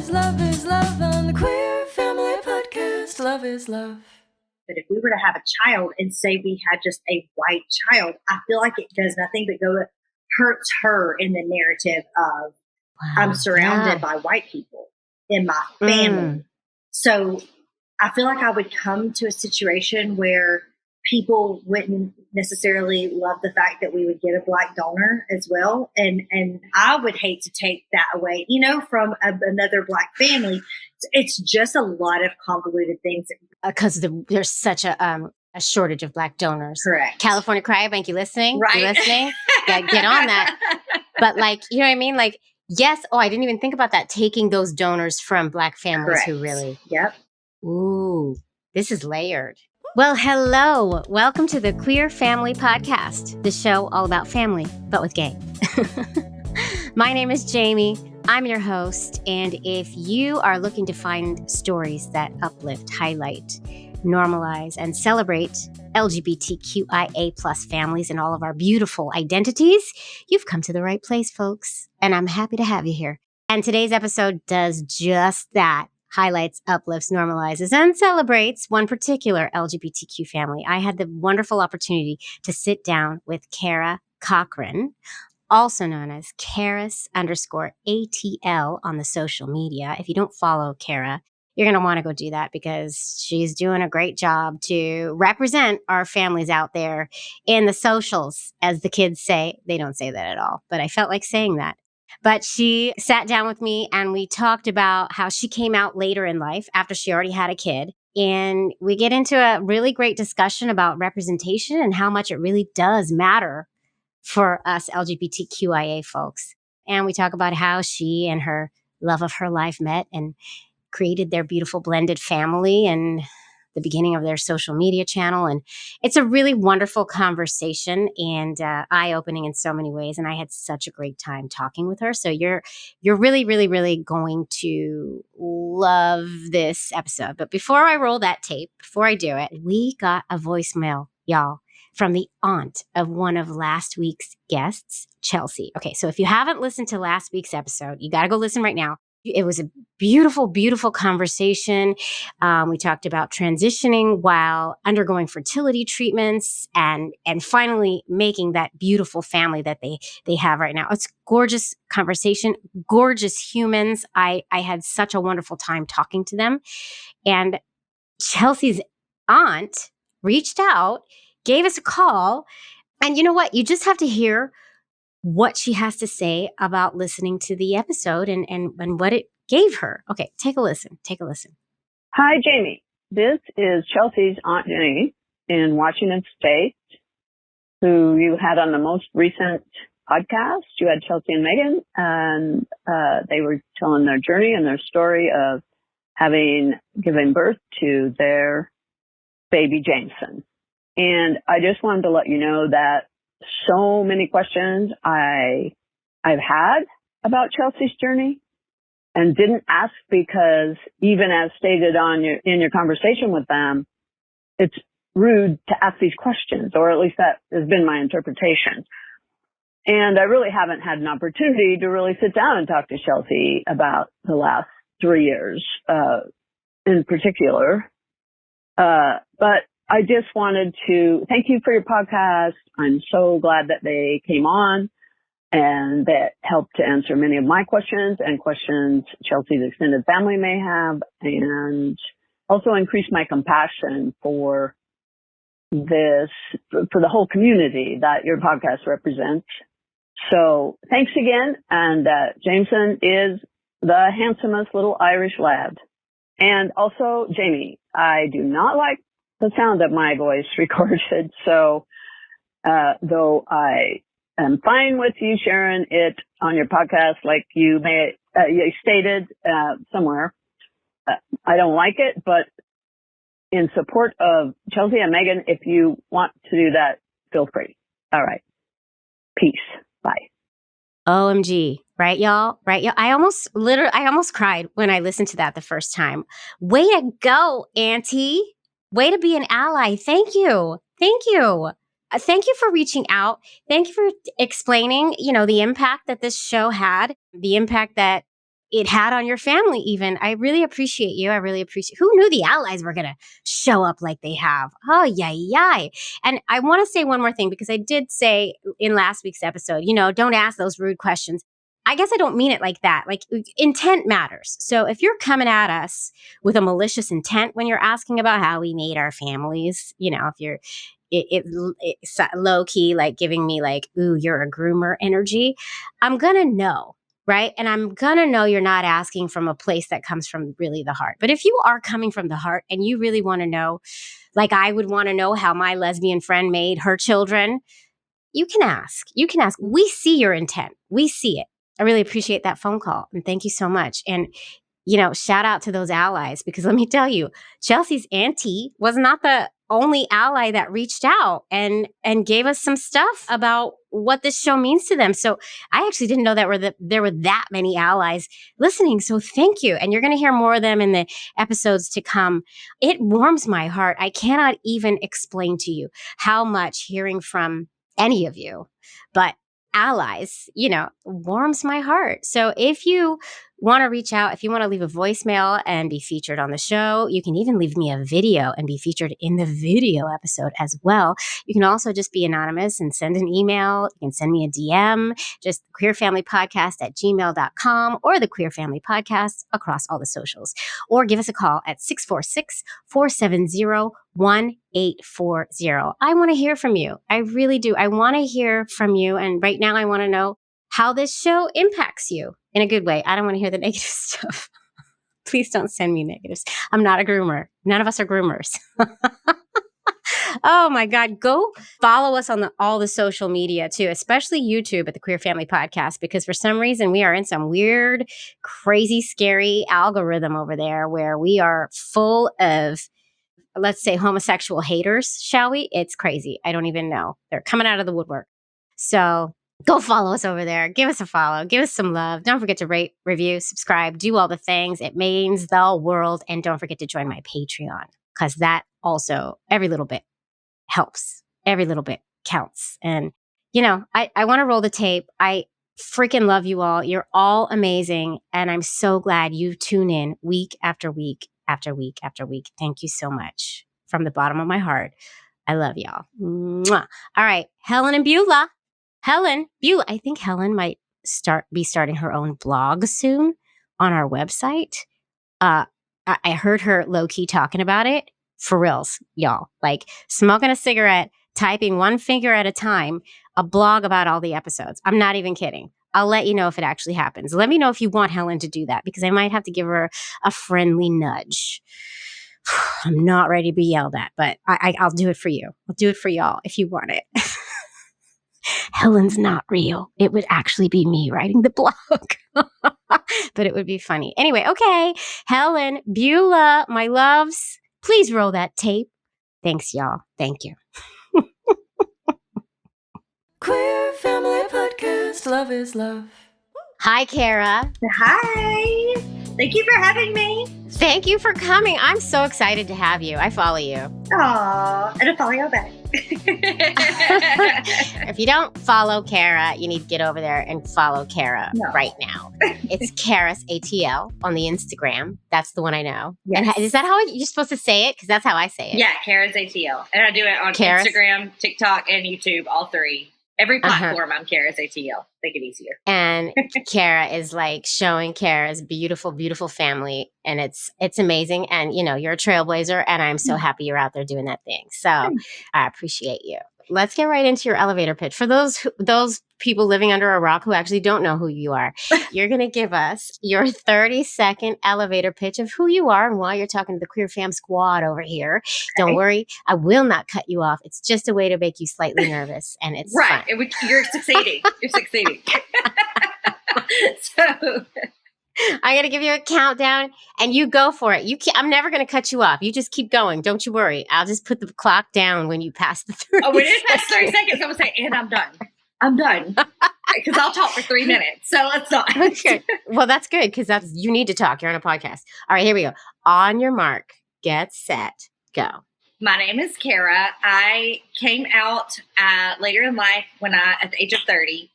is love on the Queer Family Podcast. Love is love. But if we were to have a child and say we had just a white child, I feel like it does nothing but hurts her in the narrative of I'm surrounded by white people in my family. So I feel like I would come to a situation where people wouldn't necessarily love the fact that we would get a black donor as well. And I would hate to take that away, from another black family. It's just a lot of convoluted things. Because there's such a shortage of black donors. Correct. California Cryobank, you listening? Right. You listening? Yeah, get on that. But you know what I mean? Yes. Oh, I didn't even think about that. Taking those donors from black families Correct. who really. Yep. Ooh, this is layered. Well, hello. Welcome to the Queer Family Podcast, the show all about family, but with gay. My name is Jamie. I'm your host. And if you are looking to find stories that uplift, highlight, normalize, and celebrate LGBTQIA plus families and all of our beautiful identities, you've come to the right place, folks. And I'm happy to have you here. And today's episode does just that. Highlights, uplifts, normalizes, and celebrates one particular LGBTQ family. I had the wonderful opportunity to sit down with Cara Cochrane, also known as Karis_ATL on the social media. If you don't follow Cara, you're going to want to go do that because she's doing a great job to represent our families out there in the socials, as the kids say. They don't say that at all, but I felt like saying that. But she sat down with me and we talked about how she came out later in life after she already had a kid. And we get into a really great discussion about representation and how much it really does matter for us LGBTQIA folks. And we talk about how she and her love of her life met and created their beautiful blended family and the beginning of their social media channel. And it's a really wonderful conversation and eye-opening in so many ways. And I had such a great time talking with her. So you're really, really, really going to love this episode. But before I roll that tape, before I do it, we got a voicemail, y'all, from the aunt of one of last week's guests, Chelsea. Okay, so if you haven't listened to last week's episode, you got to go listen right now. It was a beautiful, beautiful conversation. We talked about transitioning while undergoing fertility treatments and finally making that beautiful family that they have right now. It's gorgeous conversation, gorgeous humans. I had such a wonderful time talking to them. And Chelsea's aunt reached out, gave us a call. And you know what? You just have to hear what she has to say about listening to the episode and what it gave her. Okay, take a listen. Hi, Jamie. This is Chelsea's Aunt Jenny in Washington State, who you had on the most recent podcast. You had Chelsea and Megan, and they were telling their journey and their story of having given birth to their baby Jameson. And I just wanted to let you know that so many questions I've had about Chelsea's journey and didn't ask because even as stated in your conversation with them, it's rude to ask these questions, or at least that has been my interpretation. And I really haven't had an opportunity to really sit down and talk to Chelsea about the last 3 years, in particular. But I just wanted to thank you for your podcast. I'm so glad that they came on and that helped to answer many of my questions and questions Chelsea's extended family may have, and also increase my compassion for the whole community that your podcast represents. So thanks again. And Jameson is the handsomest little Irish lad. And also, Jamie, I do not like the sound of my voice recorded. So, though I am fine with you sharing it on your podcast, like you stated somewhere, I don't like it, but in support of Chelsea and Megan, if you want to do that, feel free. All right. Peace. Bye. OMG. Right, y'all? I almost cried when I listened to that the first time. Way to go, Auntie. Way to be an ally. Thank you. Thank you for reaching out. Thank you for explaining, the impact that this show had, the impact that it had on your family even. I really appreciate you. I really appreciate. Who knew the allies were going to show up like they have? Oh, yay. And I want to say one more thing, because I did say in last week's episode, don't ask those rude questions. I guess I don't mean it like that. Like, intent matters. So if you're coming at us with a malicious intent when you're asking about how we made our families, if you're it's low key, like giving me like, ooh, you're a groomer energy, I'm going to know. Right. And I'm going to know you're not asking from a place that comes from really the heart. But if you are coming from the heart and you really want to know, like I would want to know how my lesbian friend made her children, you can ask. You can ask. We see your intent. We see it. I really appreciate that phone call. And thank you so much. And, shout out to those allies, because let me tell you, Chelsea's auntie was not the only ally that reached out and gave us some stuff about what this show means to them. So I actually didn't know that there were that many allies listening. So thank you. And you're going to hear more of them in the episodes to come. It warms my heart. I cannot even explain to you how much hearing from any of you, but allies, warms my heart. So if you want to reach out, if you want to leave a voicemail and be featured on the show, you can even leave me a video and be featured in the video episode as well. You can also just be anonymous and send an email. You can send me a DM, just queerfamilypodcast@gmail.com or the Queer Family Podcast across all the socials. Or give us a call at 646-470-1840. I want to hear from you. I really do. I want to hear from you. And right now I want to know how this show impacts you in a good way. I don't want to hear the negative stuff. Please don't send me negatives. I'm not a groomer. None of us are groomers. Oh my God. Go follow us on all the social media too, especially YouTube at the Queer Family Podcast, because for some reason we are in some weird, crazy, scary algorithm over there where we are full of, let's say, homosexual haters, shall we? It's crazy. I don't even know. They're coming out of the woodwork. So go follow us over there. Give us a follow. Give us some love. Don't forget to rate, review, subscribe, do all the things. It means the world. And don't forget to join my Patreon, because that also, every little bit helps. Every little bit counts. And, I want to roll the tape. I freaking love you all. You're all amazing. And I'm so glad you tune in week after week after week after week. Thank you so much from the bottom of my heart. I love y'all. Mwah. All right. Helen and Beulah. I think Helen might be starting her own blog soon on our website. I heard her low key talking about it. For reals, y'all. Like smoking a cigarette, typing one finger at a time, a blog about all the episodes. I'm not even kidding. I'll let you know if it actually happens. Let me know if you want Helen to do that, because I might have to give her a friendly nudge. I'm not ready to be yelled at, but I'll do it for you. I'll do it for y'all if you want it. Helen's not real. It would actually be me writing the blog. But it would be funny. Anyway, okay. Helen, Beulah, my loves, please roll that tape. Thanks, y'all. Thank you. Queer Family Podcast. Love is love. Hi, Cara. Hi. Thank you for having me. Thank you for coming. I'm so excited to have you. I follow you. Aw, and I follow you back. If you don't follow Cara, you need to get over there and follow Cara right now. It's Cara's ATL on the Instagram. That's the one I know. Yes. And is that how you're supposed to say it? Because that's how I say it. Yeah, Cara's ATL. And I do it on Instagram, TikTok, and YouTube, all three. Every platform, I'm Cara's ATL. Make it easier. And Cara is like showing Cara's beautiful, beautiful family. And it's amazing. And, you're a trailblazer. And I'm so happy you're out there doing that thing. So I appreciate you. Let's get right into your elevator pitch. For those people living under a rock who actually don't know who you are, you're going to give us your 30-second elevator pitch of who you are and why you're talking to the Queer Fam Squad over here. Okay. Don't worry. I will not cut you off. It's just a way to make you slightly nervous. And it's right. fun. You're succeeding. You're succeeding. So I'm going to give you a countdown and you go for it. I'm never going to cut you off. You just keep going. Don't you worry. I'll just put the clock down when you pass the 30 Oh, when it past 30 seconds, I'm going to say, and I'm done. I'm done. Because I'll talk for 3 minutes. So let's not. Okay. Well, that's good because you need to talk. You're on a podcast. All right, here we go. On your mark, get set, go. My name is Cara. I came out later in life at the age of 30.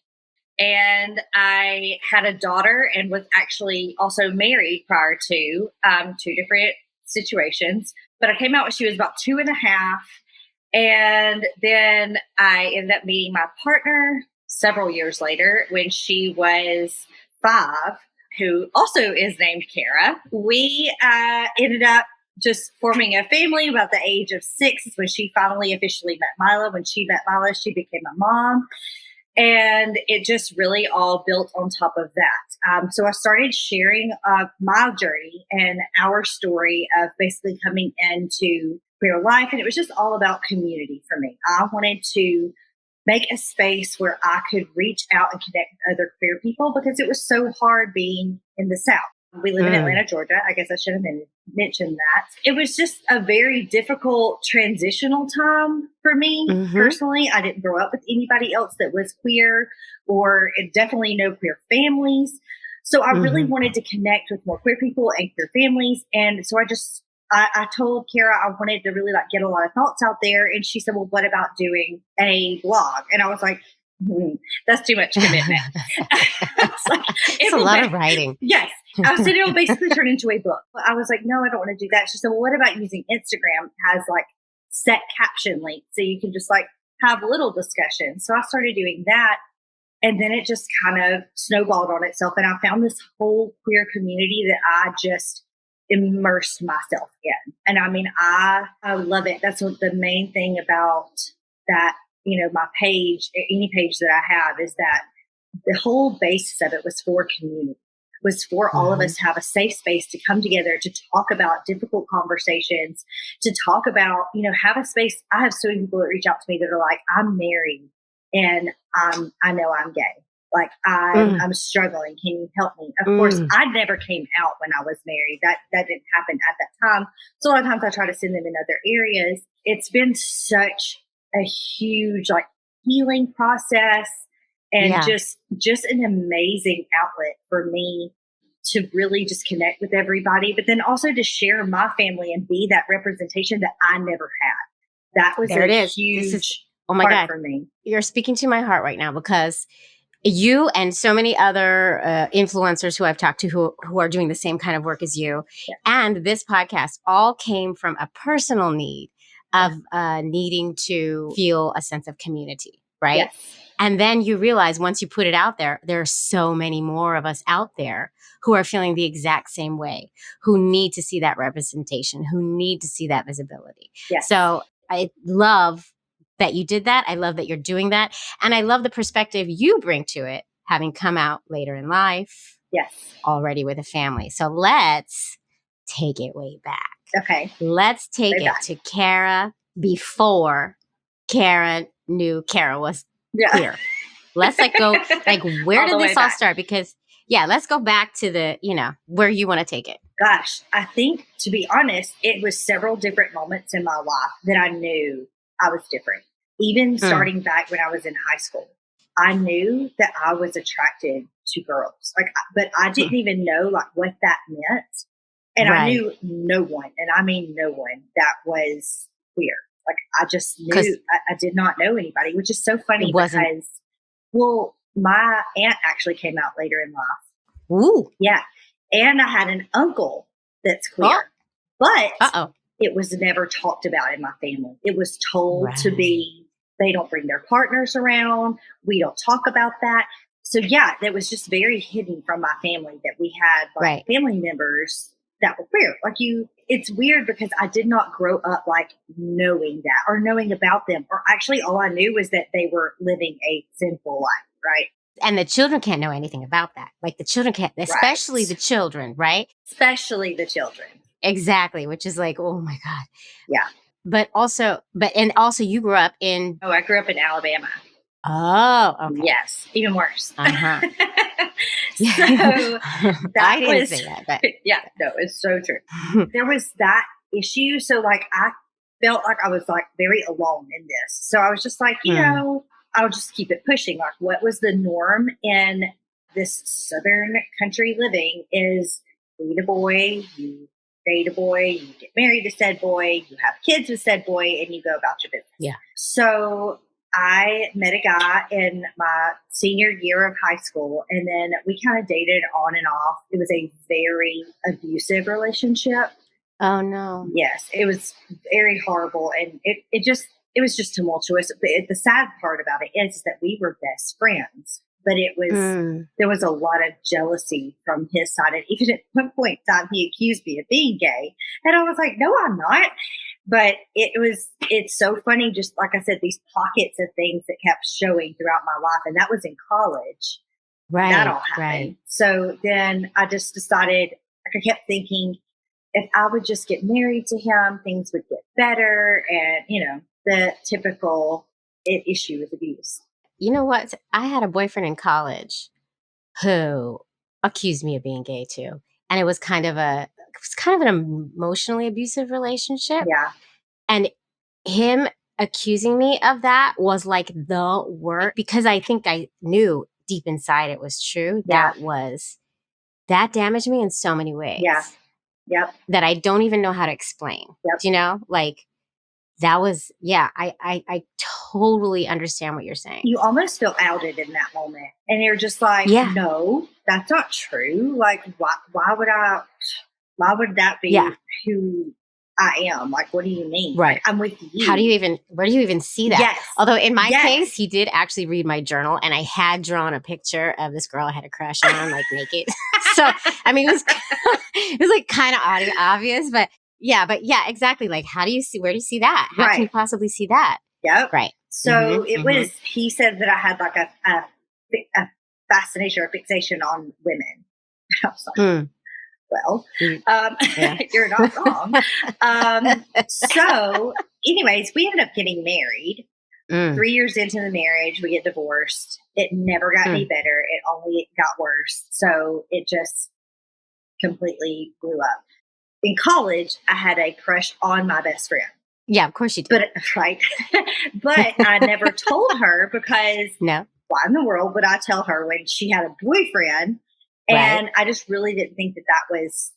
and I had a daughter and was actually also married prior to two different situations. But I came out when she was about 2.5. And then I ended up meeting my partner several years later when she was 5, who also is named Cara. We ended up just forming a family about the age of 6 is when she finally officially met Mila. When she met Mila, she became a mom. And it just really all built on top of that. So I started sharing my journey and our story of basically coming into queer life. And it was just all about community for me. I wanted to make a space where I could reach out and connect with other queer people because it was so hard being in the South. We live in Atlanta, Georgia. I guess I should have mentioned that. It was just a very difficult transitional time for me personally. I didn't grow up with anybody else that was queer or definitely no queer families. So I really wanted to connect with more queer people and queer families. And so I told Cara I wanted to really get a lot of thoughts out there. And she said, well, what about doing a blog? And I was like, that's too much commitment. It's a lot of writing. Yes. I said it'll basically turn into a book. I was like, no, I don't want to do that. She said, well, what about using Instagram as set caption links so you can just have little discussion. So I started doing that. And then it just kind of snowballed on itself. And I found this whole queer community that I just immersed myself in. And I mean, I love it. That's what the main thing about that, my page, any page that I have is that the whole basis of it was for community, was for all of us to have a safe space to come together, to talk about difficult conversations, to talk about, have a space. I have so many people that reach out to me that are like, I'm married and I know I'm gay. I'm struggling. Can you help me? Of course, I never came out when I was married. That didn't happen at that time. So a lot of times I try to send them in other areas. It's been such a huge healing process and just an amazing outlet for me to really just connect with everybody, but then also to share my family and be that representation that I never had. That was huge part for me. You're speaking to my heart right now because you and so many other influencers who I've talked to who are doing the same kind of work as you and this podcast all came from a personal need of needing to feel a sense of community, right? Yes. And then you realize once you put it out there, there are so many more of us out there who are feeling the exact same way, who need to see that representation, who need to see that visibility. Yes. So I love that you did that. I love that you're doing that. And I love the perspective you bring to it, having come out later in life. Yes. Already with a family. So let's take it way back. Okay. Let's take it to Cara before Cara knew Cara was queer. Let's go, where did this all start? Because let's go back to where you want to take it. Gosh, I think, to be honest, it was several different moments in my life that I knew I was different. Even starting back when I was in high school, I knew that I was attracted to girls. But I didn't even know what that meant. And I knew no one, and I mean no one, that was queer. I just knew, I did not know anybody, which is so funny because, my aunt actually came out later in life. Ooh. Yeah. And I had an uncle that's queer, but it was never talked about in my family. It was told to be, they don't bring their partners around. We don't talk about that. So that was just very hidden from my family that we had family members that were queer. It's weird because I did not grow up knowing that or knowing about them, or actually all I knew was that they were living a sinful life. Right. And the children can't know anything about that. The children can't, especially the children, right? Especially the children. Exactly. Which is oh my God. Yeah. But also you grew up in. Oh, I grew up in Alabama. Oh, okay. Yes. Even worse. Uh-huh. So I didn't say that, but no, it's so true. There was that issue. So I felt like I was very alone in this. So I was just I'll just keep it pushing. What was the norm in this Southern country living is meet a boy, you date a boy, you get married to said boy, you have kids with said boy, and you go about your business. Yeah. So I met a guy in my senior year of high school, and then we kind of dated on and off. It was a very abusive relationship. Oh, no. Yes, it was very horrible, and it was just tumultuous. But the sad part about it is that we were best friends, but it was there was a lot of jealousy from his side, and even at one point in time, he accused me of being gay, and I was like, "No, I'm not." But it's so funny, just like I said, these pockets of things that kept showing throughout my life, and that was in college. Right. That all happened. Right. So then I just decided, like, I kept thinking, if I would just get married to him, things would get better. And, the typical issue with abuse. You know what? I had a boyfriend in college who accused me of being gay too. And it was kind of an emotionally abusive relationship. Yeah. And him accusing me of that was like the worst, because I think I knew deep inside it was true. Yeah. That damaged me in so many ways. Yeah. Yep. That I don't even know how to explain. Yep. Do you know? Like, that was, I totally understand what you're saying. You almost feel outed in that moment. And you're just like, no, that's not true. Like, why would that be who I am? Like, what do you mean? Right. Like, I'm with you. Where do you even see that? Yes. Although in my case, he did actually read my journal, and I had drawn a picture of this girl I had a crush on, like naked. So, I mean, it was like kind of obvious, but yeah, exactly. Like, where do you see that? How can you possibly see that? Yep. Right. So he said that I had like a fascination or fixation on women. I was like, well, you're not wrong. So anyways, we ended up getting married. 3 years into the marriage, we get divorced. It never got any better. It only got worse. So it just completely blew up. In college, I had a crush on my best friend. Yeah, of course you did. But right. But I never told her because why in the world would I tell her when she had a boyfriend? And I just really didn't think that was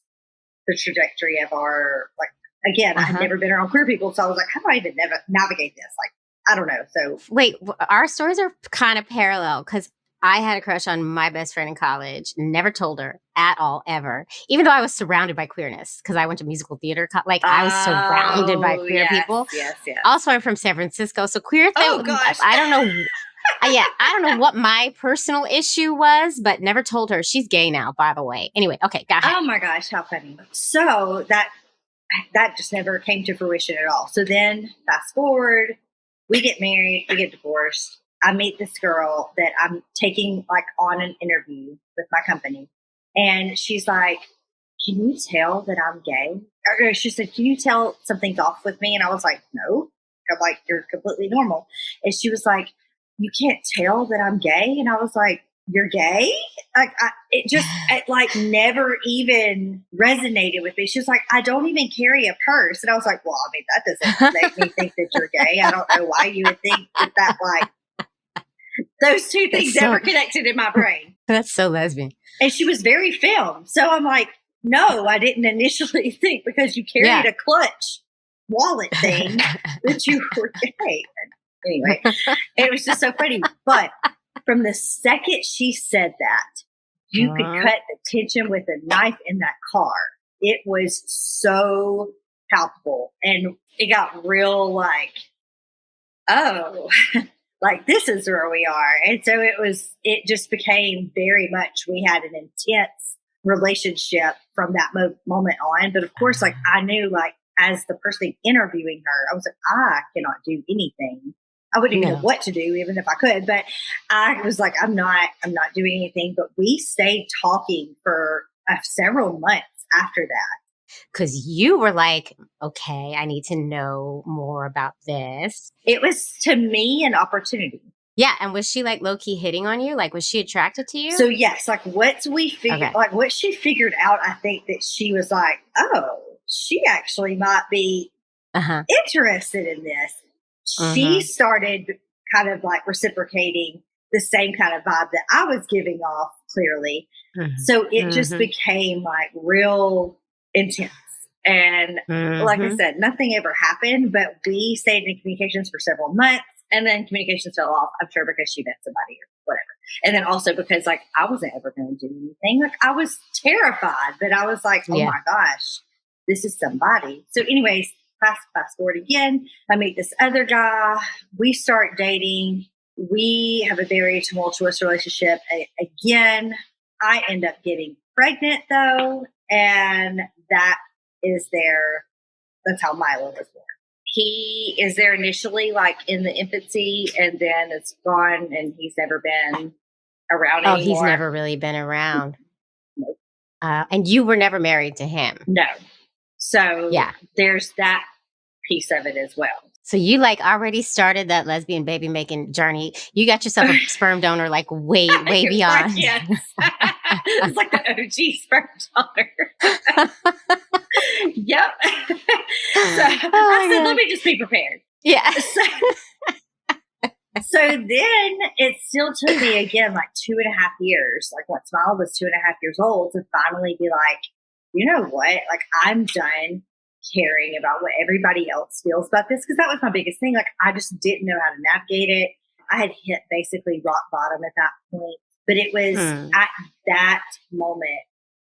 the trajectory of our, like, again, I had never been around queer people. So I was like, how do I even navigate this? Like, I don't know. So wait, our stories are kind of parallel, because I had a crush on my best friend in college, never told her at all, ever, even though I was surrounded by queerness, because I went to musical theater. I was surrounded by queer people. Yes. Also, I'm from San Francisco. So queer thing, oh, gosh. I don't know. I don't know what my personal issue was, but never told her. She's gay now, by the way. Anyway, okay, go ahead. Oh my gosh, how funny. So that just never came to fruition at all. So then fast forward, we get married, we get divorced. I meet this girl that I'm taking like on an interview with my company. And she's like, can you tell that I'm gay? Or she said, can you tell something's off with me? And I was like, no. I'm like, you're completely normal. And she was like, you can't tell that I'm gay? And I was like, you're gay? Like, it like never even resonated with me. She was like, I don't even carry a purse. And I was like, well, I mean, that doesn't make me think that you're gay. I don't know why you would think that like, those two things never connected in my brain. That's so lesbian. And she was very femme. So I'm like, no, I didn't initially think because you carried a clutch wallet thing that you were gay. Anyway, it was just so funny. But from the second she said that, you could cut the tension with a knife in that car. It was so palpable. And it got real like, oh, like this is where we are. And so it just became very much, we had an intense relationship from that moment on. But of course, like I knew, like as the person interviewing her, I was like, I cannot do anything. I wouldn't even know what to do, even if I could. But I was like, I'm not doing anything. But we stayed talking for several months after that. Because you were like, okay, I need to know more about this. It was, to me, an opportunity. Yeah. And was she like low-key hitting on you? Like, was she attracted to you? So yes, like what she figured out, I think that she was like, oh, she actually might be interested in this. She started kind of like reciprocating the same kind of vibe that I was giving off, clearly. So it just became like real intense. And like I said, nothing ever happened, but we stayed in communications for several months. And then communications fell off, I'm sure because she met somebody or whatever. And then also because like I wasn't ever going to do anything. Like I was terrified, but I was like, oh my gosh, this is somebody. So anyways, fast forward again. I meet this other guy. We start dating. We have a very tumultuous relationship. Again, I end up getting pregnant though. And that's how Milo was born. He is there initially like in the infancy and then it's gone and he's never been around anymore. He's never really been around. Nope. And you were never married to him. No. So there's that piece of it as well. So you like already started that lesbian baby making journey. You got yourself a sperm donor like way beyond. Yes. It's like the OG sperm donor. Yep. So I said, let me just be prepared. Yeah. So then it still took me again like 2.5 years, like once Milo was 2.5 years old, to finally be like, you know what? Like I'm done caring about what everybody else feels about this, because that was my biggest thing. Like I just didn't know how to navigate it. I had hit basically rock bottom at that point, but it was at that moment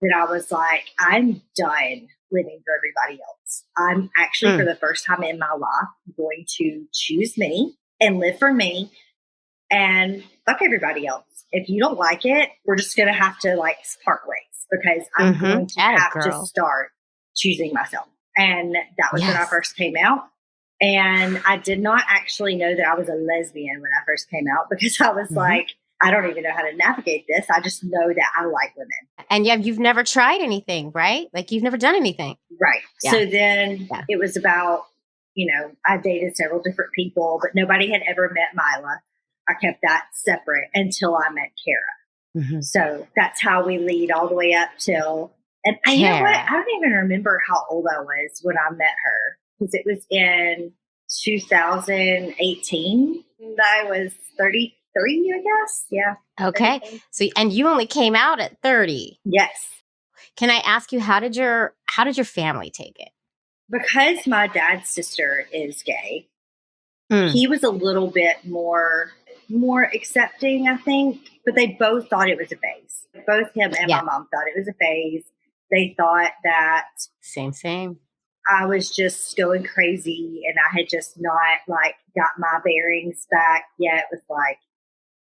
that I was like, I'm done living for everybody else. I'm actually for the first time in my life going to choose me and live for me and fuck everybody else. If you don't like it, we're just going to have to like part ways, because I'm going to have to start choosing myself. And that was when I first came out. And I did not actually know that I was a lesbian when I first came out, because I was like, I don't even know how to navigate this. I just know that I like women. And you've never tried anything, right? Like you've never done anything. Right. Yeah. So then it was about, I dated several different people, but nobody had ever met Mila. I kept that separate until I met Cara. So that's how we lead all the way up till, and you know what? I don't even remember how old I was when I met her, because it was in 2018. And I was 33, I guess. Yeah. Okay. 33. So, and you only came out at 30. Yes. Can I ask you, how did your family take it? Because my dad's sister is gay, he was a little bit more accepting, I think. But they both thought it was a phase. Both him and my mom thought it was a phase. They thought that same. I was just going crazy and I had just not like got my bearings back yet with like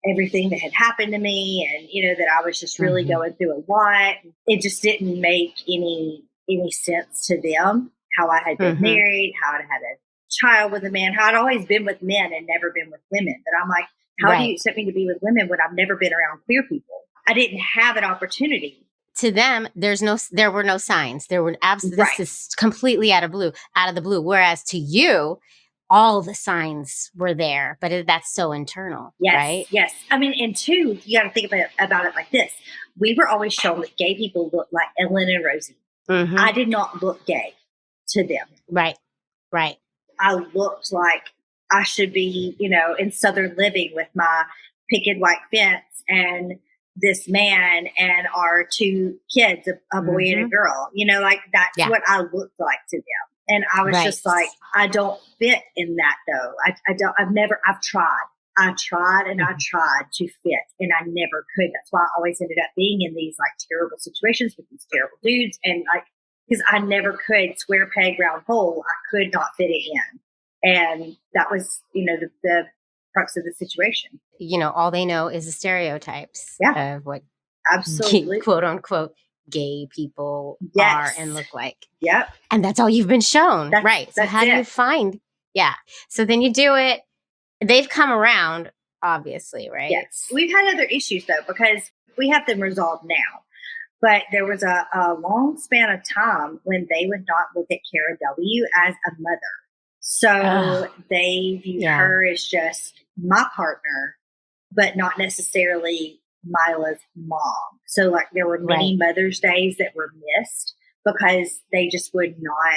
everything that had happened to me, and that I was just really going through a lot. It just didn't make any sense to them how I had been married, how I had a child with a man, how I'd always been with men and never been with women. But I'm like, how do you expect me to be with women when I've never been around queer people? I didn't have an opportunity. To them, there were no signs. There were absolutely, this is completely out of the blue. Whereas to you, all the signs were there, but that's so internal, right? Yes. I mean, and two, you got to think about it like this. We were always shown that gay people look like Ellen and Rosie. I did not look gay to them. Right. I looked like I should be, in Southern Living with my picket white fence and this man and our two kids, a boy and a girl, like that's what I looked like to them. And I was just like, I don't fit in that though. I've tried. I tried and I tried to fit and I never could. That's why I always ended up being in these like terrible situations with these terrible dudes. And like, because I never could square peg round hole. I could not fit it in. And that was, the crux of the situation. All they know is the stereotypes of what absolutely quote unquote gay people are and look like. Yep. And that's all you've been shown. Right. So how do you find? Yeah. So then you do it. They've come around, obviously, right? Yes. We've had other issues though, because we have them resolved now. But there was a long span of time when they would not look at Cara W as a mother. So they viewed her as just my partner, but not necessarily Mila's mom. So like there were many Mother's Days that were missed because they just would not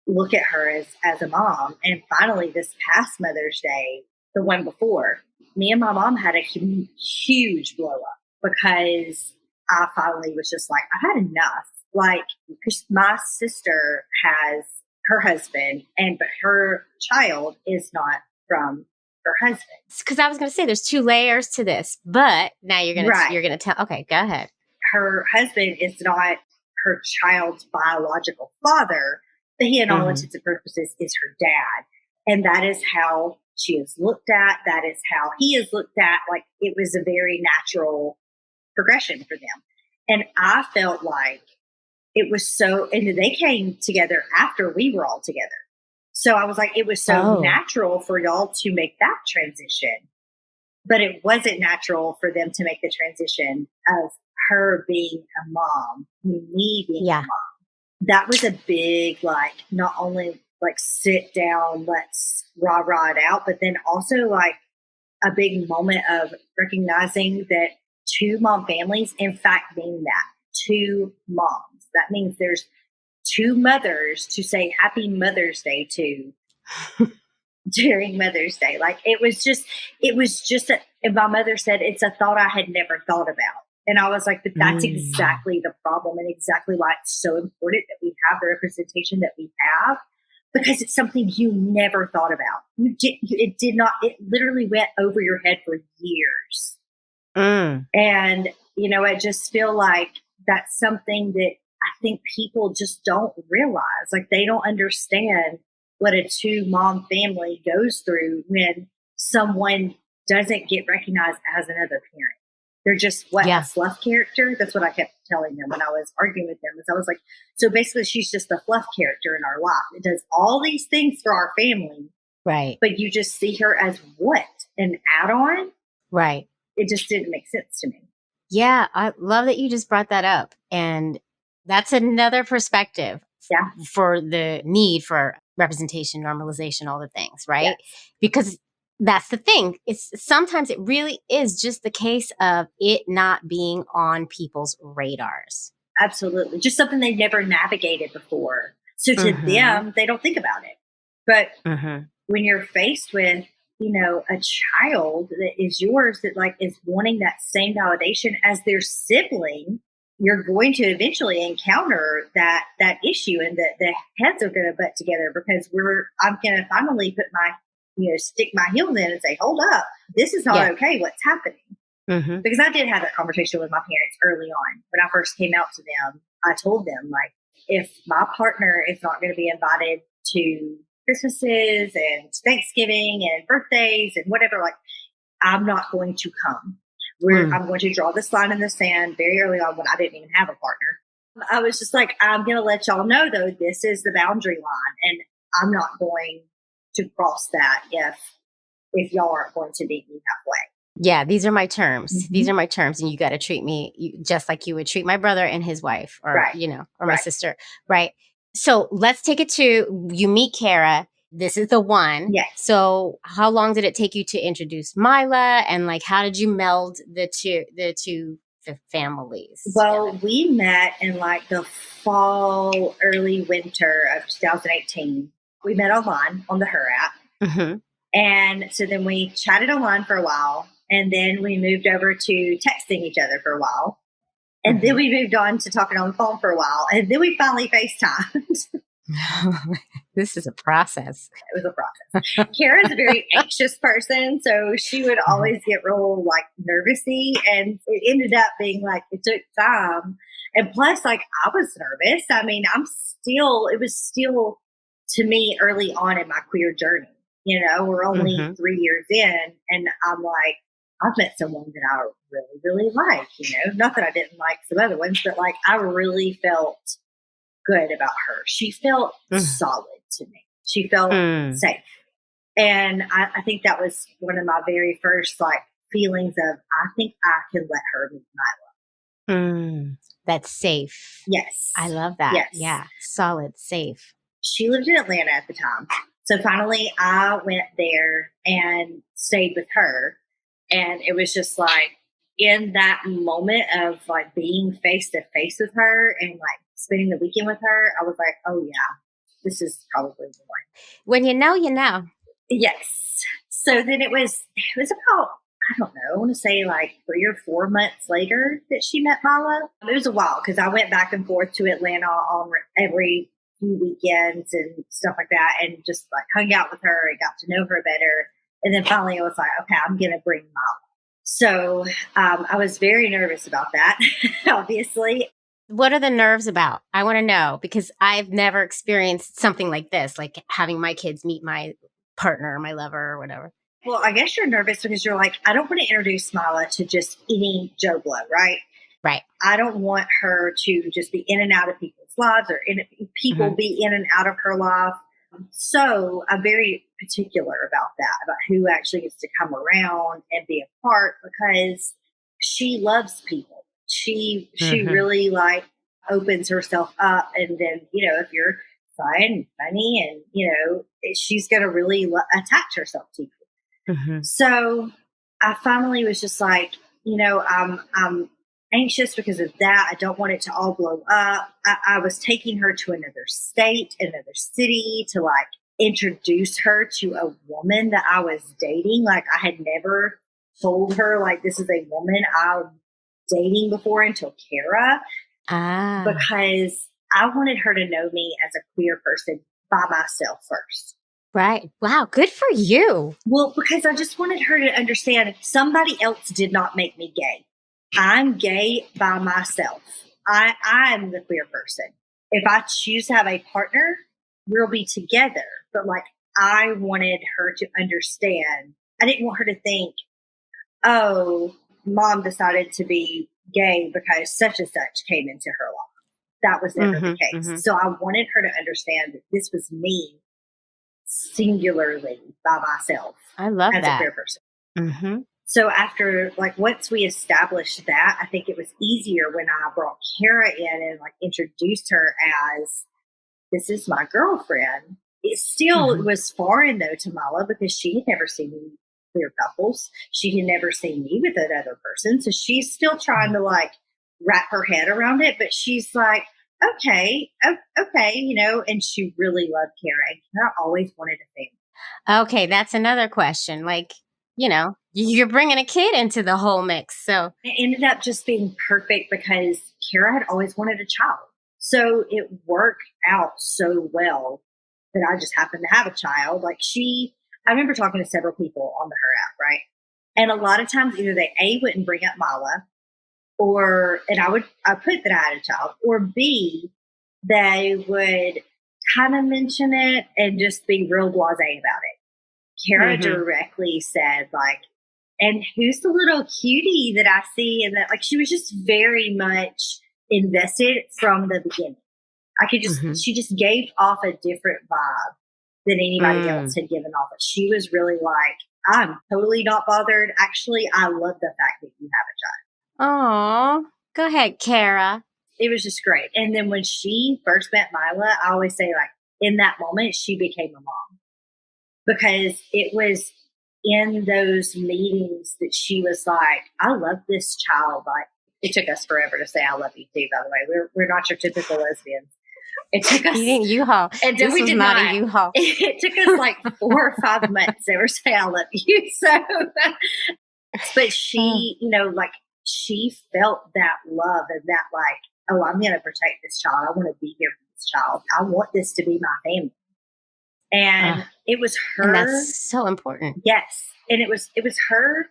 look at her as a mom. And finally this past Mother's Day, the one before, me and my mom had a huge blow up because I finally was just like, I've had enough. Like, because my sister has her husband, but her child is not from her husband. Because I was going to say there's 2 layers to this, but now you're going to tell. Okay, go ahead. Her husband is not her child's biological father, but he, in all intents and purposes, is her dad. And that is how she is looked at. That is how he is looked at. Like, it was a very natural progression for them. And I felt like it was so, and they came together after we were all together. So I was like, it was so natural for y'all to make that transition, but it wasn't natural for them to make the transition of her being a mom, me being a mom. That was a big, like, not only like sit down, let's rah it out, but then also like a big moment of recognizing that 2 mom families, in fact, mean that 2 moms. That means there's 2 mothers to say Happy Mother's Day to during Mother's Day. Like, it was just, and my mother said, it's a thought I had never thought about. And I was like, but that's exactly the problem, and exactly why it's so important that we have the representation that we have, because it's something you never thought about. It literally went over your head for years. And, you know, I just feel like that's something that I think people just don't realize. Like, they don't understand what a 2 mom family goes through when someone doesn't get recognized as another parent. They're just a fluff character. That's what I kept telling them when I was arguing with them. Is I was like, so basically she's just the fluff character in our life. It does all these things for our family. Right. But you just see her as what? An add-on? Right. It just didn't make sense to me. Yeah. I love that you just brought that up. And that's another perspective for the need for representation, normalization, all the things, right? Yes. Because that's the thing. It's sometimes it really is just the case of it not being on people's radars. Absolutely. Just something they've never navigated before. So to them, they don't think about it. But when you're faced with, you know, a child that is yours that like is wanting that same validation as their sibling, you're going to eventually encounter that issue, and the heads are going to butt together, because I'm going to finally put my, you know, stick my heels in and say, hold up, this is not okay. What's happening? Because I did have that conversation with my parents early on. When I first came out to them, I told them, like, if my partner is not going to be invited to Christmases and Thanksgiving and birthdays and whatever, like, I'm not going to come. I'm going to draw this line in the sand very early on, when I didn't even have a partner. I was just like, I'm going to let y'all know, though, this is the boundary line, and I'm not going to cross that if y'all aren't going to meet me halfway. Yeah, these are my terms. These are my terms, and you got to treat me just like you would treat my brother and his wife, or you know, or my sister, right? So let's take it to, you meet Cara. This is the one. Yes. So how long did it take you to introduce Mila, and like how did you meld the two families? Well, we met in like the fall, early winter of 2018. We met online on the Her app. And so then we chatted online for a while, and then we moved over to texting each other for a while. And then we moved on to talking on the phone for a while. And then we finally FaceTimed. This is a process. It was a process. Cara's a very anxious person, so she would always get real like nervousy, and it ended up being like it took time. And plus, like, I was nervous. I mean, it was still to me early on in my queer journey. You know, we're only 3 years in, and I'm like, I've met someone that I really, really like. You know, not that I didn't like some other ones, but like I really felt good about her. She felt solid to me. She felt safe. And I think that was one of my very first like feelings of, I think I can let her meet Mila. That's safe. Yes. I love that. Yes. Yeah. Solid, safe. She lived in Atlanta at the time. So finally I went there and stayed with her. And it was just like, in that moment of like being face to face with her and like spending the weekend with her, I was like, oh yeah, this is probably the one. When you know, you know. Yes. So then it was about, I don't know, I want to say like 3 or 4 months later that she met Mila. It was a while, because I went back and forth to Atlanta on every few weekends and stuff like that, and just like hung out with her and got to know her better. And then finally I was like, okay, I'm going to bring Mala. So I was very nervous about that, obviously. What are the nerves about? I want to know, because I've never experienced something like this, like having my kids meet my partner or my lover or whatever. Well, I guess you're nervous because you're like, I don't want to introduce Mala to just any Joe Blow, right? Right. I don't want her to just be in and out of people's lives, or people be in and out of her life. So I'm very particular about that, about who actually gets to come around and be a part, because she loves people. She really like opens herself up. And then, if you're fun and funny and, she's going to really attach herself to you. So I finally was just like, I'm anxious because of that. I don't want it to all blow up. I was taking her to another state, another city, to like introduce her to a woman that I was dating. Like, I had never told her, like, this is a woman I'm dating before until Cara, because I wanted her to know me as a queer person by myself first. Right. Wow. Good for you. Well, because I just wanted her to understand somebody else did not make me gay. I'm gay by myself. I'm the queer person. If I choose to have a partner, we'll be together. But like, I wanted her to understand. I didn't want her to think, oh, mom decided to be gay because such and such came into her life. That was never the case. So I wanted her to understand that this was me singularly by myself. I love as that. a queer person. So after, like, once we established that, I think it was easier when I brought Cara in and like introduced her as, this is my girlfriend. It still was foreign though to Mala, because she had never seen me queer couples. She had never seen me with another person. So she's still trying to like wrap her head around it, but she's like, okay, and she really loved Cara. And Cara always wanted a family. Okay, that's another question. Like, you're bringing a kid into the whole mix. So it ended up just being perfect because Cara had always wanted a child. So it worked out so well that I just happened to have a child. Like, I remember talking to several people on the Her app, right? And a lot of times either they wouldn't bring up Mala, and I put that I had a child, or B, they would kind of mention it and just be real blasé about it. Cara directly said, like, and who's the little cutie that I see? And that, like, she was just very much invested from the beginning. I could just, she just gave off a different vibe than anybody else had given off. She was really like, I'm totally not bothered. Actually, I love the fact that you have a child. Oh, go ahead, Cara. It was just great. And then when she first met Mila, I always say, like, in that moment, she became a mom. Because it was in those meetings that she was like, I love this child. Like, it took us forever to say I love you too, by the way. We're not your typical lesbians. It took us. You didn't U-Haul. And this we was did not a U-Haul. It took us like 4 or 5 months to ever say I love you. So, but she, like, she felt that love and that, like, oh, I'm going to protect this child. I want to be here for this child. I want this to be my family. And it was her. And that's so important. Yes. And it was her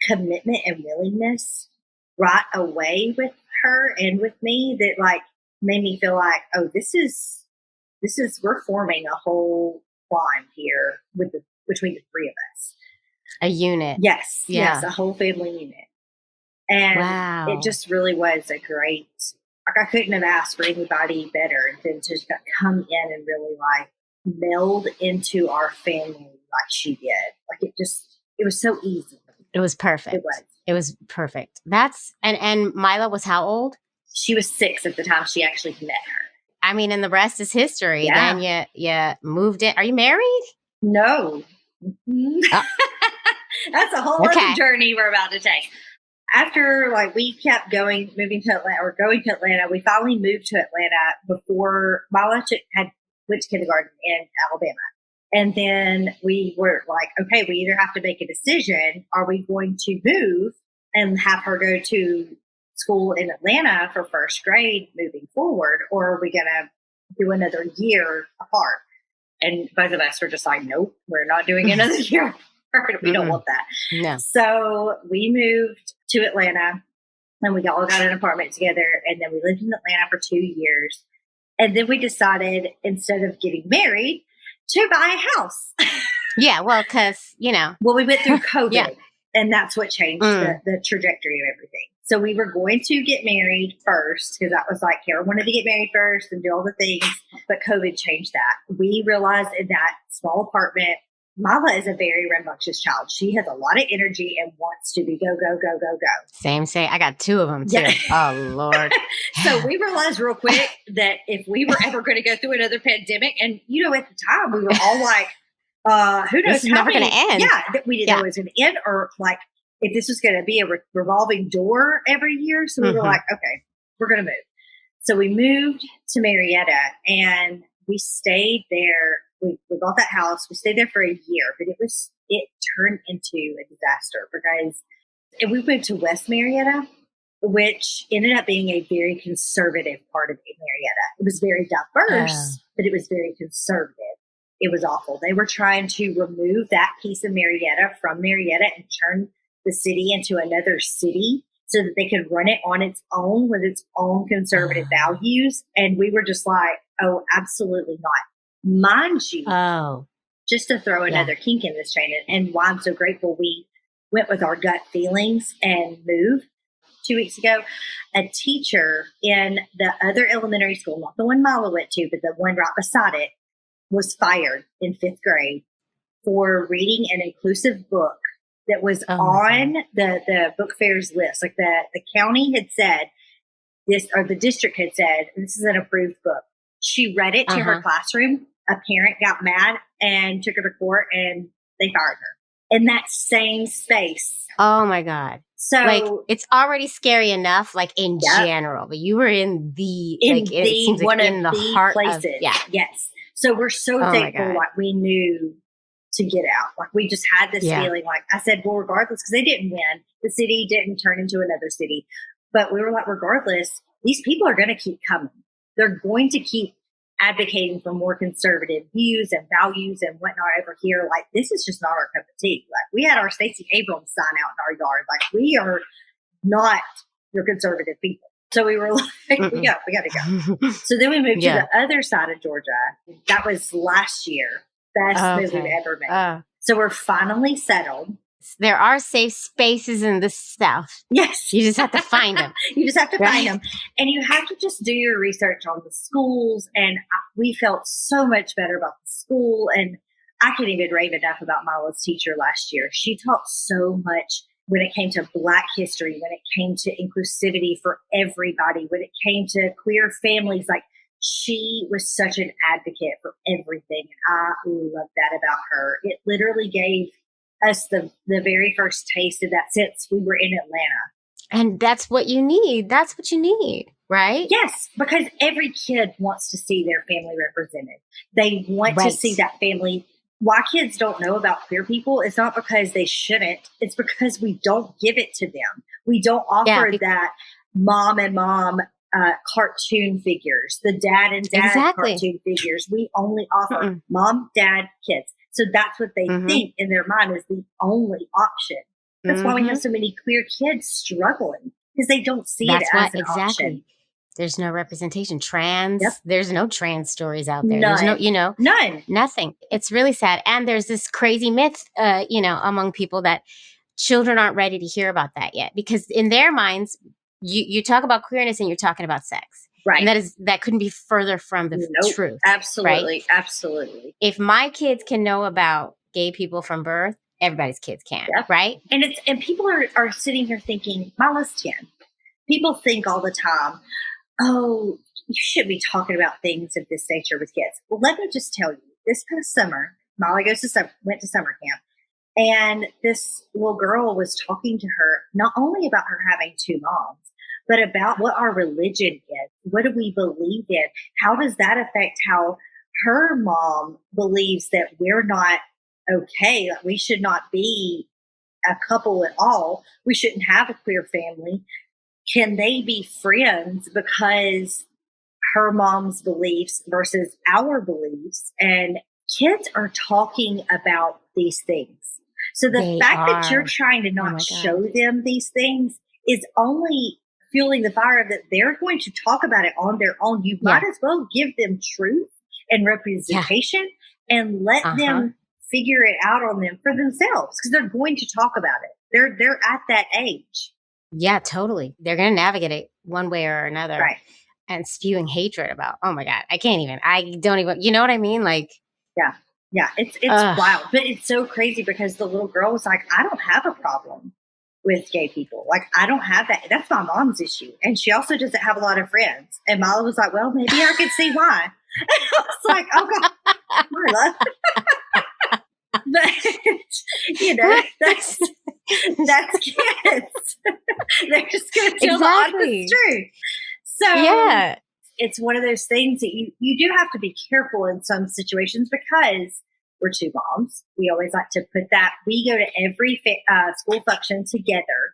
commitment and willingness right away with her and with me that, like, made me feel like, oh, this is we're forming a whole bond here between the three of us. A unit. Yes. Yeah. Yes. A whole family unit. And it just really was a great, like, I couldn't have asked for anybody better than to come in and really, like, meld into our family like she did. Like, it was so easy. It was perfect. It was perfect. That's, and Mila was how old? She was 6 at the time she actually met her. I mean, and the rest is history. Yeah. Then you moved in. Are you married? No. Oh. That's a whole other journey we're about to take. After, like, we kept going to Atlanta, we finally moved to Atlanta before Mila went to kindergarten in Alabama. And then we were like, okay, we either have to make a decision. Are we going to move and have her go to school in Atlanta for first grade moving forward? Or are we going to do another year apart? And both of us were just like, nope, we're not doing another year We don't want that. No. So we moved to Atlanta and we all got an apartment together. And then we lived in Atlanta for 2 years. And then we decided, instead of getting married, to buy a house. Yeah, well, because, Well, we went through COVID. Yeah. And that's what changed the trajectory of everything. So we were going to get married first, because that was like, Kara wanted to get married first and do all the things. But COVID changed that. We realized in that small apartment, Mala is a very rambunctious child. She has a lot of energy and wants to be go, go, go, go, go. Same. I got 2 of them too. Yeah. Oh, Lord. So we realized real quick that if we were ever going to go through another pandemic, and, at the time we were all like, who knows? This is never going to end. Yeah, that we didn't know it was going to end, or like if this was going to be a revolving door every year. So we were like, okay, we're going to move. So we moved to Marietta and we stayed there. We bought that house. We stayed there for a year, but it turned into a disaster because we moved to West Marietta, which ended up being a very conservative part of Marietta. It was very diverse, but it was very conservative. It was awful. They were trying to remove that piece of Marietta from Marietta and turn the city into another city so that they could run it on its own with its own conservative values. And we were just like, oh, absolutely not. Mind you, just to throw another kink in this chain, and why I'm so grateful we went with our gut feelings and moved 2 weeks ago. A teacher in the other elementary school, not the one Mila went to, but the one right beside it, was fired in 5th grade for reading an inclusive book that was on the book fair's list. Like the county had said this, or the district had said, this is an approved book. She read it to her classroom. A parent got mad and took her to court, and they fired her in that same space. Oh my God. So it's already scary enough, like in general, but you were in the, it seems like in the heart places. Yes. So we're so thankful, like we knew to get out. Like we just had this feeling, like I said, well, regardless, because they didn't win. The city didn't turn into another city. But we were like, regardless, these people are going to keep coming. They're going to keep advocating for more conservative views and values and whatnot over here. Like, this is just not our cup of tea. Like, we had our Stacey Abrams sign out in our yard. Like, we are not your conservative people. So we were like, we got to go. So then we moved to the other side of Georgia. That was last year. Best move we've ever made. So we're finally settled. There are safe spaces in the South. Yes. You just have to find them. You just have to find them. And you have to just do your research on the schools. And we felt so much better about the school. And I can't even rave enough about Mila's teacher last year. She taught so much when it came to Black history, when it came to inclusivity for everybody, when it came to queer families. Like, she was such an advocate for everything. And I love that about her. It literally gave us the very first taste of that since we were in Atlanta. And that's what you need. That's what you need, right? Yes, because every kid wants to see their family represented. They want to see that family. Why kids don't know about queer people, it's not because they shouldn't. It's because we don't give it to them. We don't offer that mom and mom cartoon figures, the dad and dad cartoon figures. We only offer mom, dad, kids. So that's what they think in their mind is the only option. That's why we have so many queer kids struggling, because they don't see it as an option. There's no representation. There's no trans stories out there. None. There's no, none. Nothing. It's really sad. And there's this crazy myth, among people that children aren't ready to hear about that yet, because in their minds, you talk about queerness and you're talking about sex. Right. And that couldn't be further from the truth. Absolutely. Right? Absolutely. If my kids can know about gay people from birth, everybody's kids can. Yep. Right. And people are sitting here thinking, Mila's 10. People think all the time, oh, you shouldn't be talking about things of this nature with kids. Well, let me just tell you, this past summer, Mila went to summer camp. And this little girl was talking to her, not only about her having 2 moms, but about what our religion is. What do we believe in? How does that affect how her mom believes that we're not okay? Like, we should not be a couple at all. We shouldn't have a queer family. Can they be friends because her mom's beliefs versus our beliefs? And kids are talking about these things. So the They fact that you're are. trying to Oh not my show God. them these things is only fueling the fire that they're going to talk about it on their own. You Yeah. might as well give them truth and representation and let them figure it out on them for themselves, because they're going to talk about it. They're at that age. Yeah, totally. They're going to navigate it one way or another. Right. And spewing hatred about, oh my God, I don't even, you know what I mean? Like, Yeah, it's wild, but it's so crazy because the little girl was like, I don't have a problem with gay people. Like, I don't have that. That's my mom's issue. And she also doesn't have a lot of friends. And Mila was like, well, maybe I could see why. And I was like, oh God, Mila. But, you know, that's kids. They're just going to tell the honest truth. So yeah, it's one of those things that you do have to be careful in some situations, because we're two moms. We always like to put that. We go to every school function together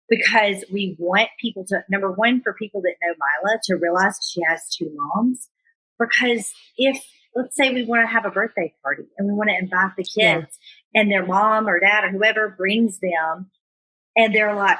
because we want people to, number one, for people that know Mila to realize she has two moms. Because if, let's say we want to have a birthday party and we want to invite the kids and their mom or dad or whoever brings them and they're like,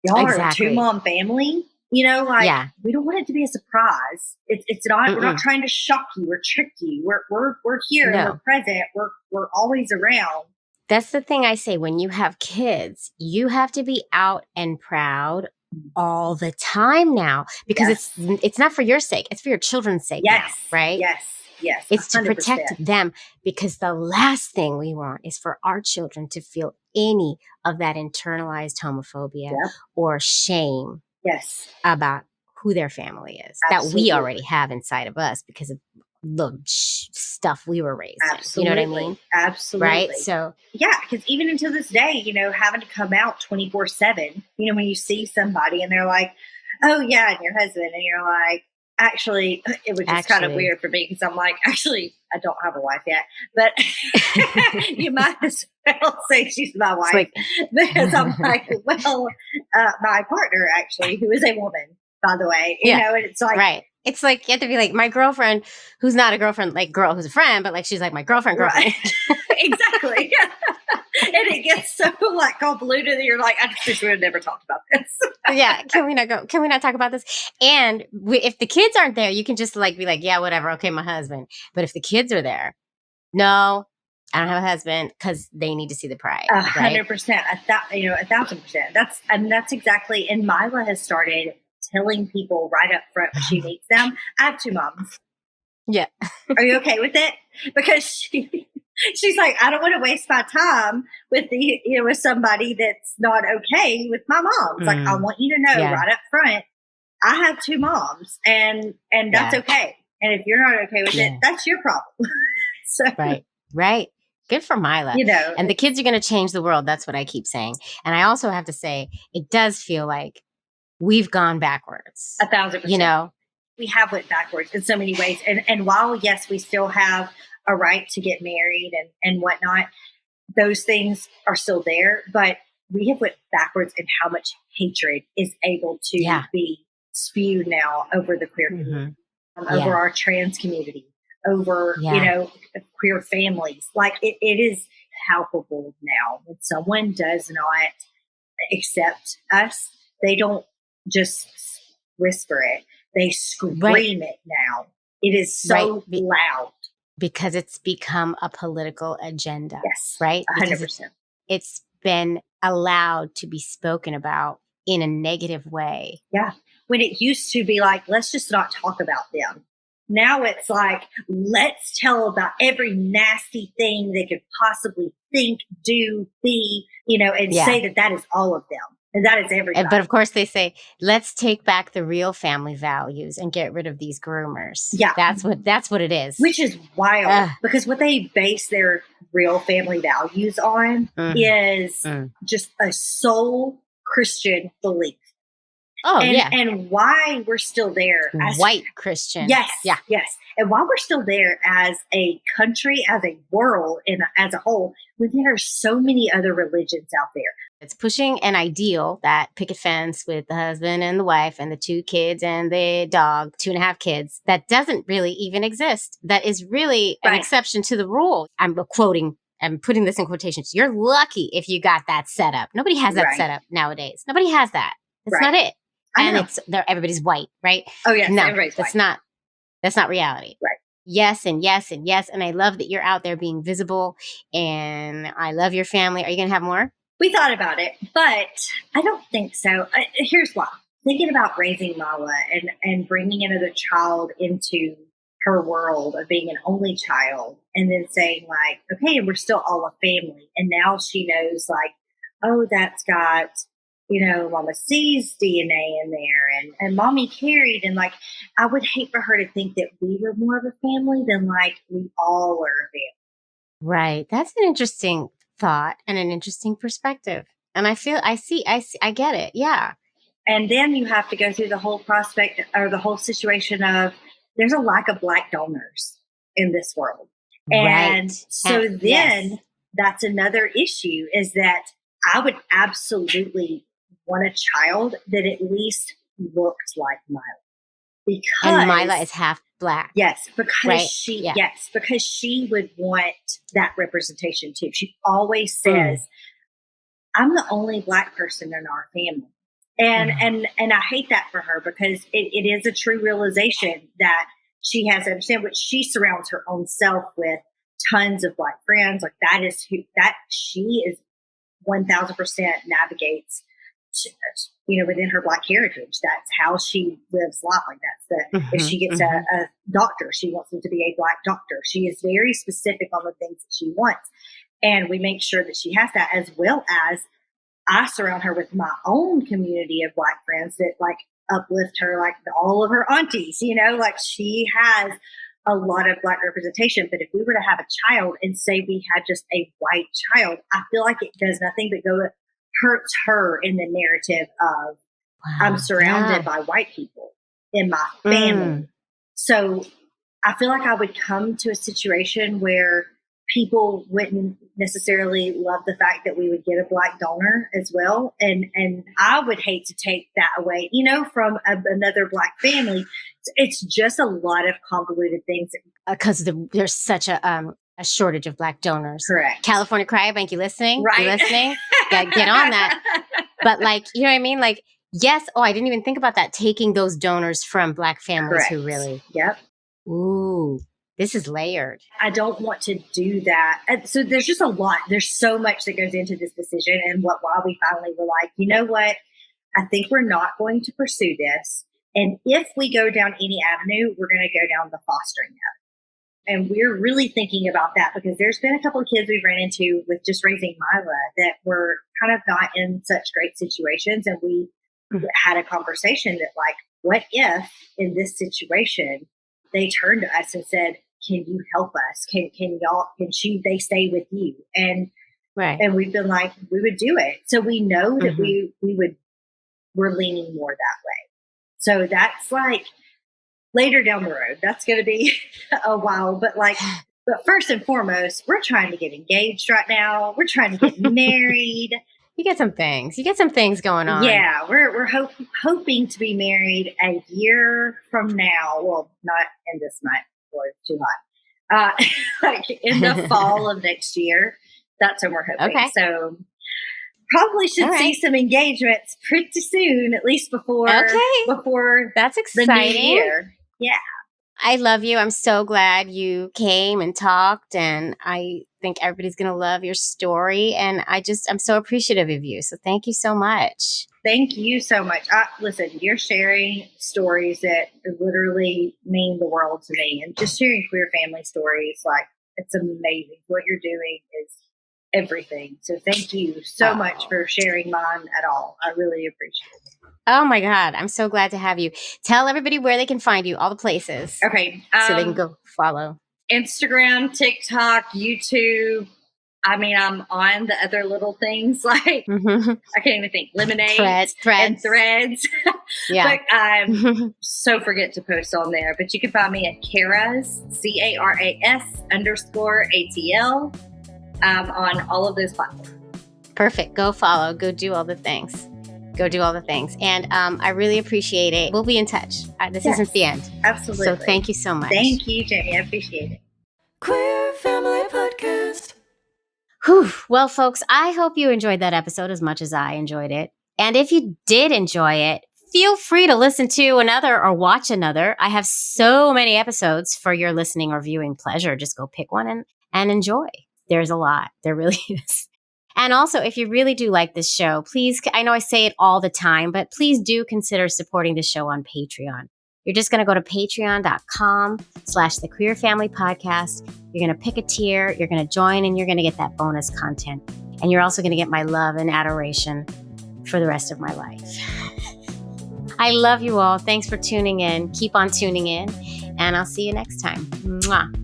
y'all are a two mom family. You know, like we don't want it to be a surprise. It's not. We're not trying to shock you or trick you. We're here and we're present. We're always around. That's the thing I say. When you have kids, you have to be out and proud all the time now, because it's not for your sake. It's for your children's sake. Now, right? Yes. It's 100%. to protect them, because the last thing we want is for our children to feel any of that internalized homophobia or shame. Yes. About who their family is. Absolutely. That we already have inside of us because of the stuff we were raised in. You know what I mean? Absolutely. Right? So, yeah, because even until this day, you know, having to come out 24/7, you know, when you see somebody and they're like, oh, yeah, and your husband, and you're like, actually, it was just kind of weird for me because I'm like, actually, I don't have a wife yet, but you might as well say she's my wife, because I'm like, well, my partner actually, who is a woman, by the way, you know, and it's like, it's like you have to be like my girlfriend, who's not a girlfriend, like girl who's a friend, but like she's like my girlfriend. Right. Exactly. And it gets so like convoluted that you're like, I just wish we would never talked about this. Can we not talk about this? And if the kids aren't there, you can just like be like, yeah, whatever. Okay, my husband. But if the kids are there, no, I don't have a husband, because they need to see the pride. 100%. 1,000%. That's exactly. And Mila has started telling people right up front when she meets them, I have two moms. Yeah. Are you okay with it? Because she's like, I don't want to waste my time with with somebody that's not okay with my moms. Like, I want you to know right up front, I have two moms, and that's okay. And if you're not okay with it, that's your problem. So right. Good for Mila. You know, and the kids are going to change the world. That's what I keep saying. And I also have to say, it does feel like we've gone backwards. 1,000%. You know, we have went backwards in so many ways. And while, yes, we still have a right to get married and whatnot, those things are still there. But we have went backwards in how much hatred is able to be spewed now over the queer community, over our trans community, over, you know, queer families. Like it is palpable now. When someone does not accept us, they don't just whisper it. They scream it now. It is so loud. Because it's become a political agenda. Yes. Right? 100%. It's been allowed to be spoken about in a negative way. Yeah. When it used to be like, let's just not talk about them. Now it's like, let's tell about every nasty thing they could possibly think, do, be, you know, and say that is all of them. And that is everybody. But of course they say, let's take back the real family values and get rid of these groomers. Yeah. That's what it is. Which is wild, because what they base their real family values on is just a sole Christian belief. Oh, and why we're still there as white Christian. Yes. And why we're still there as a country, as a world, and as a whole, when there are so many other religions out there. It's pushing an ideal, that picket fence with the husband and the wife and the 2 kids and the dog, 2.5 kids, that doesn't really even exist. That is really an exception to the rule. I'm quoting I'm putting this in quotations. You're lucky if you got that set up. Nobody has that set up nowadays. Nobody has that. That's not it. And everybody's white, right? Oh, yes. No, everybody's white. That's not reality. Right. Yes and yes and yes. And I love that you're out there being visible. And I love your family. Are you going to have more? We thought about it, but I don't think so. Here's why. Thinking about raising Mala and bringing another child into her world of being an only child, and then saying like, okay, we're still all a family. And now she knows like, oh, that's got, Mama C's DNA in there and Mommy carried. And like, I would hate for her to think that we were more of a family than like we all were a family. Right. That's an interesting thought and an interesting perspective. And I get it. Yeah. And then you have to go through the whole prospect or the whole situation of there's a lack of Black donors in this world. And so then that's another issue, is that I would absolutely want a child that at least looked like Mila. And Mila is half Black. Yes, because because she would want that representation too. She always says, I'm the only Black person in our family. And I hate that for her, because it is a true realization that she has to understand, which she surrounds her own self with tons of Black friends. Like that she is 1000% navigates, within her Black heritage. That's how she lives life. Like if she gets a doctor, she wants them to be a Black doctor. She is very specific on the things that she wants. And we make sure that she has that, as well as I surround her with my own community of Black friends that like uplift her, like all of her aunties, like she has a lot of Black representation. But if we were to have a child and say we had just a white child, I feel like it does nothing but hurts her in the narrative of I'm surrounded by white people in my family. So I feel like I would come to a situation where people wouldn't necessarily love the fact that we would get a Black donor as well. And I would hate to take that away, from another Black family. It's just a lot of convoluted things. Because there's such a shortage of Black donors. Correct. California Cryobank, you listening? Right. You listening? Get on that. But like, you know what I mean? Like, yes. Oh, I didn't even think about that. Taking those donors from Black families who really. Yep. Ooh. This is layered. I don't want to do that. So there's just a lot. There's so much that goes into this decision. And why we finally were like, you know what? I think we're not going to pursue this. And if we go down any avenue, we're going to go down the fostering avenue. And we're really thinking about that, because there's been a couple of kids we've ran into with just raising Mila that were kind of not in such great situations. And we had a conversation that like, what if in this situation, they turned to us and said, can you help us? Can they stay with you? And we've been like, we would do it. So we know that we're leaning more that way. So that's like later down the road. That's going to be a while, but first and foremost, we're trying to get engaged right now. We're trying to get married. You get some things going on. Yeah, we're hoping to be married a year from now. Well, not in this month, or it's too hot. Like in the fall of next year. That's when we're hoping. Okay. So probably should see some engagements pretty soon, at least before that's exciting. The new year. Yeah. I love you. I'm so glad you came and talked, and I think everybody's going to love your story. And I'm so appreciative of you. So thank you so much. Thank you so much. Listen, you're sharing stories that literally mean the world to me, and just sharing queer family stories. Like, it's amazing. What you're doing is everything. So thank you so much for sharing mine at all. I really appreciate it. Oh my God. I'm so glad to have you. Tell everybody where they can find you, all the places. Okay. So they can go follow. Instagram, TikTok, YouTube. I mean, I'm on the other little things like, I can't even think, Lemonade. Threads. Yeah. But I so forget to post on there. But you can find me at Caras, CARAS_ATL on all of those platforms. Perfect. Go follow. Go do all the things. And I really appreciate it. We'll be in touch. This isn't the end. Absolutely. So thank you so much. Thank you, Jamie. I appreciate it. Queer Family Podcast. Whew. Well, folks, I hope you enjoyed that episode as much as I enjoyed it. And if you did enjoy it, feel free to listen to another or watch another. I have so many episodes for your listening or viewing pleasure. Just go pick one and enjoy. There's a lot. There really is. And also, if you really do like this show, please, I know I say it all the time, but please do consider supporting the show on Patreon. You're just going to go to patreon.com/The Queer Family Podcast. You're going to pick a tier, you're going to join, and you're going to get that bonus content. And you're also going to get my love and adoration for the rest of my life. I love you all. Thanks for tuning in. Keep on tuning in, and I'll see you next time. Mwah.